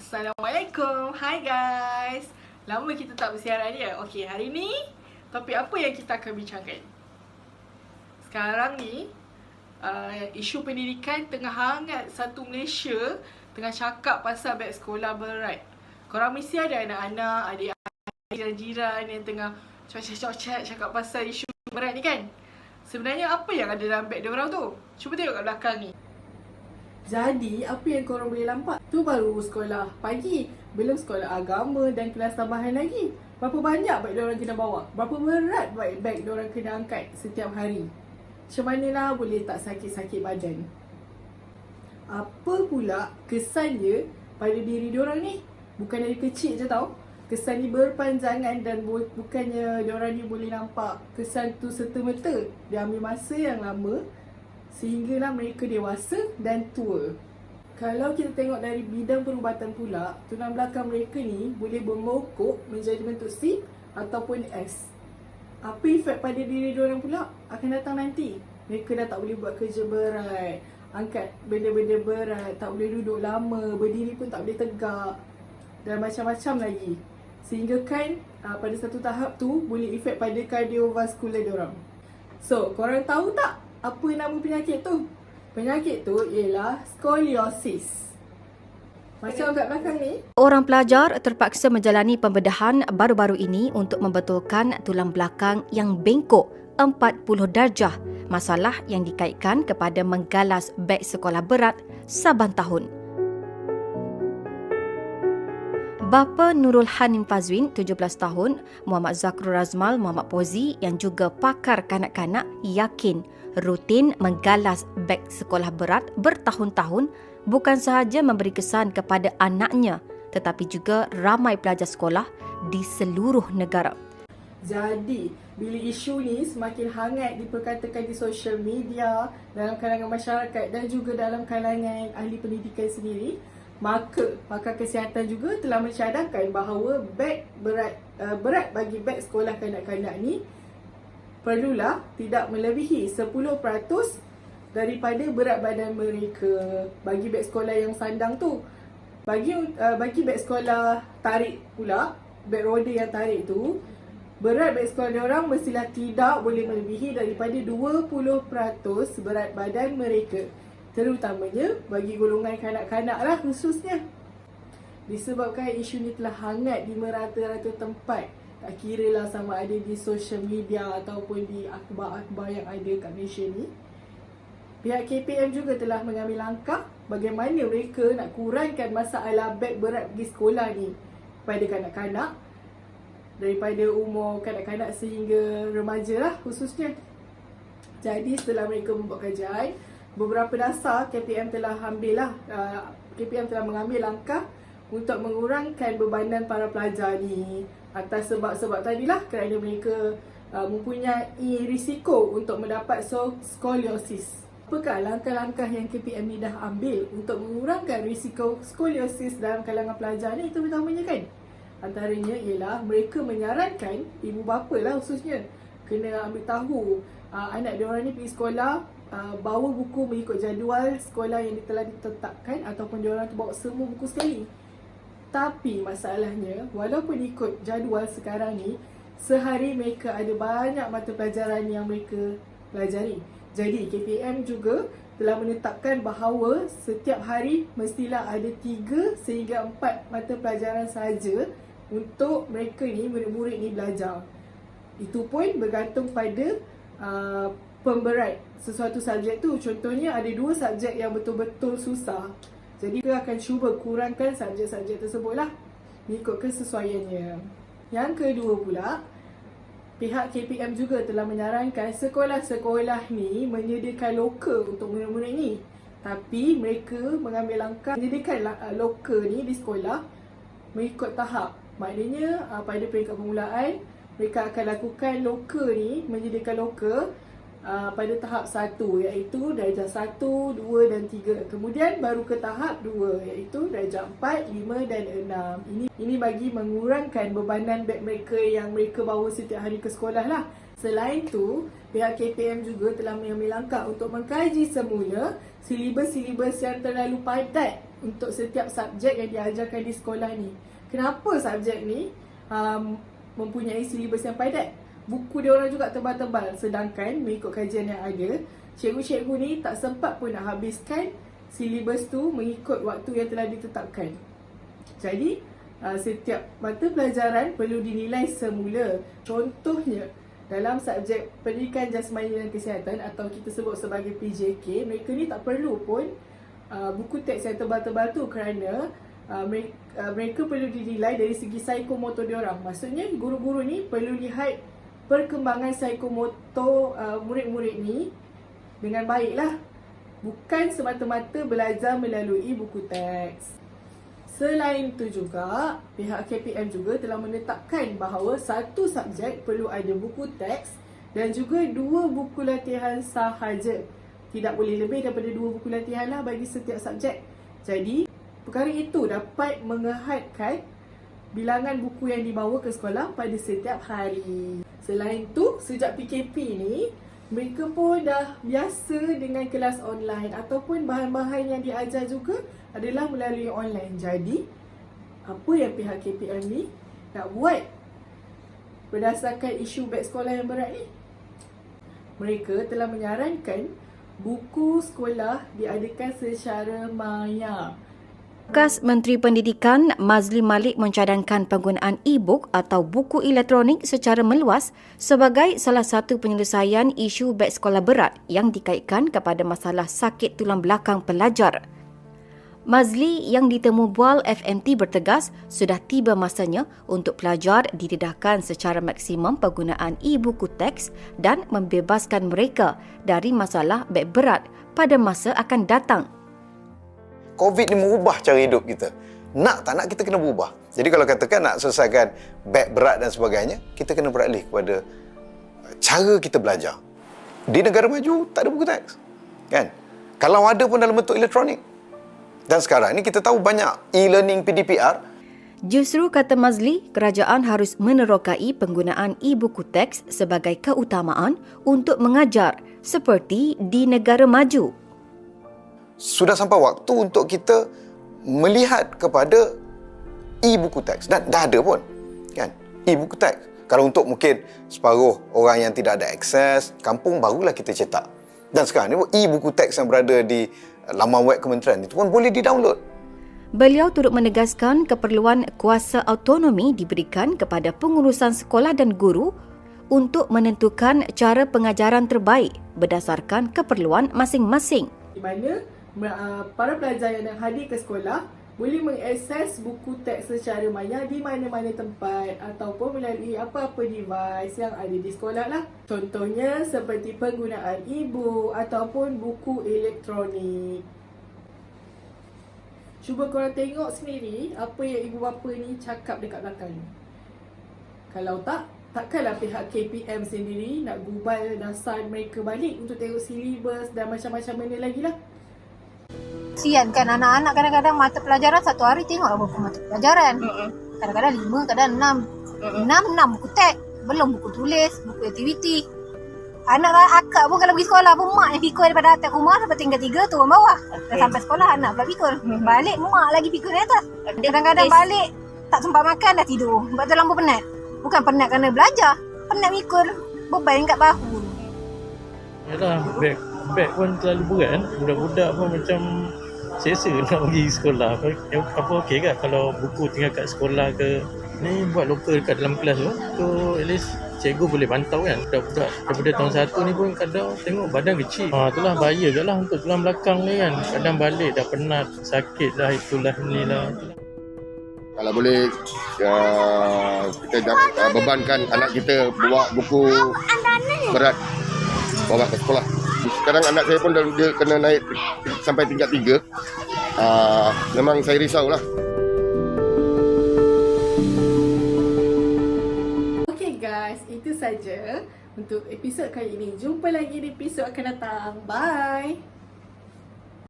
Assalamualaikum. Hai guys. Lama kita tak bersiaran ya. Okey, hari ni topik apa yang kita akan bincangkan? Sekarang ni isu pendidikan tengah hangat. Satu Malaysia tengah cakap pasal beg sekolah berat. Korang mesti ada anak-anak, adik-adik, jiran-jiran yang tengah cocet-cocet cakap pasal isu berat ni kan? Sebenarnya apa yang ada dalam beg diorang tu? Cuba tengok kat belakang ni. Jadi, apa yang korang boleh nampak? Tu baru sekolah pagi. Belum sekolah agama dan kelas tambahan lagi. Berapa banyak beg diorang kena bawa? Berapa berat beg diorang kena angkat setiap hari? Macam manalah boleh tak sakit-sakit badan? Apa pula kesannya pada diri diorang ni? Bukan dari kecil je tau. Kesan ni berpanjangan dan bukannya diorang ni boleh nampak kesan tu serta-merta. Dia ambil masa yang lama sehinggalah mereka dewasa dan tua. Kalau kita tengok dari bidang perubatan pula, tulang belakang mereka ni boleh bermokok menjadi bentuk C ataupun S. Apa efek pada diri diorang pula akan datang nanti. Mereka dah tak boleh buat kerja berat, angkat benda-benda berat, tak boleh duduk lama, berdiri pun tak boleh tegak dan macam-macam lagi. Sehingga kan pada satu tahap tu boleh efek pada kardiovaskular diorang. So, korang tahu tak apa nama penyakit tu? Penyakit tu ialah skoliosis. Macam kat belakang ni. Orang pelajar terpaksa menjalani pembedahan baru-baru ini untuk membetulkan tulang belakang yang bengkok 40 darjah. Masalah yang dikaitkan kepada menggalas beg sekolah berat saban tahun. Bapa Nurul Hanim Fazwin, 17 tahun, Muhammad Zakrul Razmal Muhammad Pozi yang juga pakar kanak-kanak yakin rutin menggalas beg sekolah berat bertahun-tahun bukan sahaja memberi kesan kepada anaknya tetapi juga ramai pelajar sekolah di seluruh negara. Jadi, bila isu ni semakin hangat diperkatakan di sosial media, dalam kalangan masyarakat dan juga dalam kalangan ahli pendidikan sendiri, maka pakar kesihatan juga telah mencadangkan bahawa beg berat bagi beg sekolah kanak-kanak ni perlulah tidak melebihi 10% daripada berat badan mereka. Bagi beg sekolah yang sandang tu, bagi beg sekolah tarik pula, beg roda yang tarik tu, berat beg sekolah diorang mestilah tidak boleh melebihi daripada 20% berat badan mereka. Terutamanya bagi golongan kanak-kanak lah khususnya. Disebabkan isu ni telah hangat di merata-rata tempat, tak kira lah sama ada di social media ataupun di akhbar-akhbar yang ada kat Malaysia ni, pihak KPM juga telah mengambil langkah bagaimana mereka nak kurangkan masalah beg berat pergi sekolah ni kepada kanak-kanak, daripada umur kanak-kanak sehingga remaja lah khususnya. Jadi setelah mereka membuat kajian, beberapa dasar KPM telah mengambil langkah untuk mengurangkan bebanan para pelajar ni atas sebab-sebab tadilah, kerana mereka mempunyai risiko untuk mendapat skoliosis. Apakah langkah-langkah yang KPM ni dah ambil untuk mengurangkan risiko skoliosis dalam kalangan pelajar ni? Itu pertamanya kan, antaranya ialah mereka menyarankan ibu bapa lah khususnya kena ambil tahu anak diorang ni pergi sekolah, bawa buku mengikut jadual sekolah yang telah ditetapkan ataupun diorang tu bawa semua buku sekali. Tapi masalahnya, walaupun ikut jadual sekarang ni, sehari mereka ada banyak mata pelajaran yang mereka pelajari. Jadi KPM juga telah menetapkan bahawa setiap hari mestilah ada 3 sehingga 4 mata pelajaran sahaja untuk mereka ni, murid-murid ni belajar. Itu pun bergantung pada pemberat sesuatu subjek tu. Contohnya ada 2 subjek yang betul-betul susah, jadi kita akan cuba kurangkan subjek-subjek tersebut lah, mengikut kesesuaiannya. Yang kedua pula, pihak KPM juga telah menyarankan sekolah-sekolah ni menyediakan loker untuk murid-murid ni. Tapi mereka mengambil langkah menyediakan loker ni di sekolah mengikut tahap. Maknanya pada peringkat permulaan, mereka akan lakukan loker ni, menyediakan loker pada tahap 1, iaitu darjah 1, 2 dan 3. Kemudian baru ke tahap 2, iaitu darjah 4, 5 dan 6. Ini bagi mengurangkan bebanan beg mereka yang mereka bawa setiap hari ke sekolah lah. Selain tu, pihak KPM juga telah mengambil langkah untuk mengkaji semula silibus-silibus yang terlalu padat untuk setiap subjek yang diajarkan di sekolah ni. Kenapa subjek ni mempunyai silibus yang padat? Buku dia orang juga tebal-tebal. Sedangkan mengikut kajian yang ada, cikgu-cikgu ni tak sempat pun nak habiskan silibus tu mengikut waktu yang telah ditetapkan. Jadi, setiap mata pelajaran perlu dinilai semula. Contohnya, dalam subjek pendidikan jasmani dan kesihatan atau kita sebut sebagai PJK, mereka ni tak perlu pun buku teks yang tebal-tebal tu kerana mereka perlu dinilai dari segi psikomotor diorang. Maksudnya guru-guru ni perlu lihat perkembangan psikomotor murid-murid ni dengan baiklah. Bukan semata-mata belajar melalui buku teks. Selain itu juga, pihak KPM juga telah menetapkan bahawa satu subjek perlu ada buku teks dan juga 2 buku latihan sahaja. Tidak boleh lebih daripada 2 buku latihan lah bagi setiap subjek. Jadi, perkara itu dapat menghadkan bilangan buku yang dibawa ke sekolah pada setiap hari. Selain tu, sejak PKP ni, mereka pun dah biasa dengan kelas online ataupun bahan-bahan yang diajar juga adalah melalui online. Jadi, apa yang pihak KPM ni nak buat berdasarkan isu beg sekolah yang berat ni? Mereka telah menyarankan buku sekolah diadakan secara maya. Bekas Menteri Pendidikan Mazli Malik mencadangkan penggunaan e-book atau buku elektronik secara meluas sebagai salah satu penyelesaian isu beg sekolah berat yang dikaitkan kepada masalah sakit tulang belakang pelajar. Mazli yang ditemu Bual FMT bertegas sudah tiba masanya untuk pelajar didedahkan secara maksimum penggunaan e-buku teks dan membebaskan mereka dari masalah beg berat pada masa akan datang. COVID ni mengubah cara hidup kita. Nak tak nak kita kena berubah. Jadi kalau katakan nak selesaikan beg berat dan sebagainya, kita kena beralih kepada cara kita belajar. Di negara maju tak ada buku teks. Kan? Kalau ada pun dalam bentuk elektronik. Dan sekarang ni kita tahu banyak e-learning PDPR. Justru kata Mazli, kerajaan harus menerokai penggunaan e-buku teks sebagai keutamaan untuk mengajar seperti di negara maju. Sudah sampai waktu untuk kita melihat kepada e-buku teks. Dan dah ada pun. Kan? E-buku teks. Kalau untuk mungkin separuh orang yang tidak ada akses, kampung barulah kita cetak. Dan sekarang ni e-buku teks yang berada di laman web kementerian itu pun boleh di-download. Beliau turut menegaskan keperluan kuasa autonomi diberikan kepada pengurusan sekolah dan guru untuk menentukan cara pengajaran terbaik berdasarkan keperluan masing-masing. Di mana para pelajar yang hadir ke sekolah boleh mengakses buku teks secara maya di mana-mana tempat ataupun melalui apa-apa device yang ada di sekolah lah. Contohnya seperti penggunaan e-book ataupun buku elektronik. Cuba korang tengok sendiri apa yang ibu bapa ni cakap dekat belakang ni. Kalau tak, takkanlah pihak KPM sendiri nak gubal dasar mereka balik untuk tengok silibus dan macam-macam benda lagi lah. Kesian kan anak-anak kadang-kadang mata pelajaran satu hari tengok berapa mata pelajaran. Kadang-kadang 5, kadang 6. 6 buku teks, belum buku tulis, buku aktiviti. Anak akak pun kalau pergi sekolah pun mak yang pikul daripada atas rumah sampai tinggal 3 turun bawah. Dah sampai sekolah anak pula pikul. Balik mak lagi pikul di atas. Kadang-kadang balik tak sempat makan dah tidur. Sebab tu lampu penat. Bukan penat kerana belajar, penat pikul beban kat bahu. Yalah, beg pun terlalu berat kan. Budak-budak pun macam selesa nak pergi sekolah. Apa okey kan kalau buku tinggal kat sekolah ke. Ni buat lokal kat dalam kelas tu at least cikgu boleh pantau kan. Budak-budak daripada tahun 1 ni pun kadang tengok badan kecil. Itulah bahaya je lah untuk tulang belakang ni kan. Kadang balik dah penat, sakit lah, itulah ni lah. Kalau boleh kita bebankan anak kita bawa buku berat bawa ke sekolah. Sekarang anak saya pun dia kena naik sampai tingkat 3. Memang saya risaulah. Okay guys, itu saja untuk episod kali ini. Jumpa lagi di episod akan datang. Bye!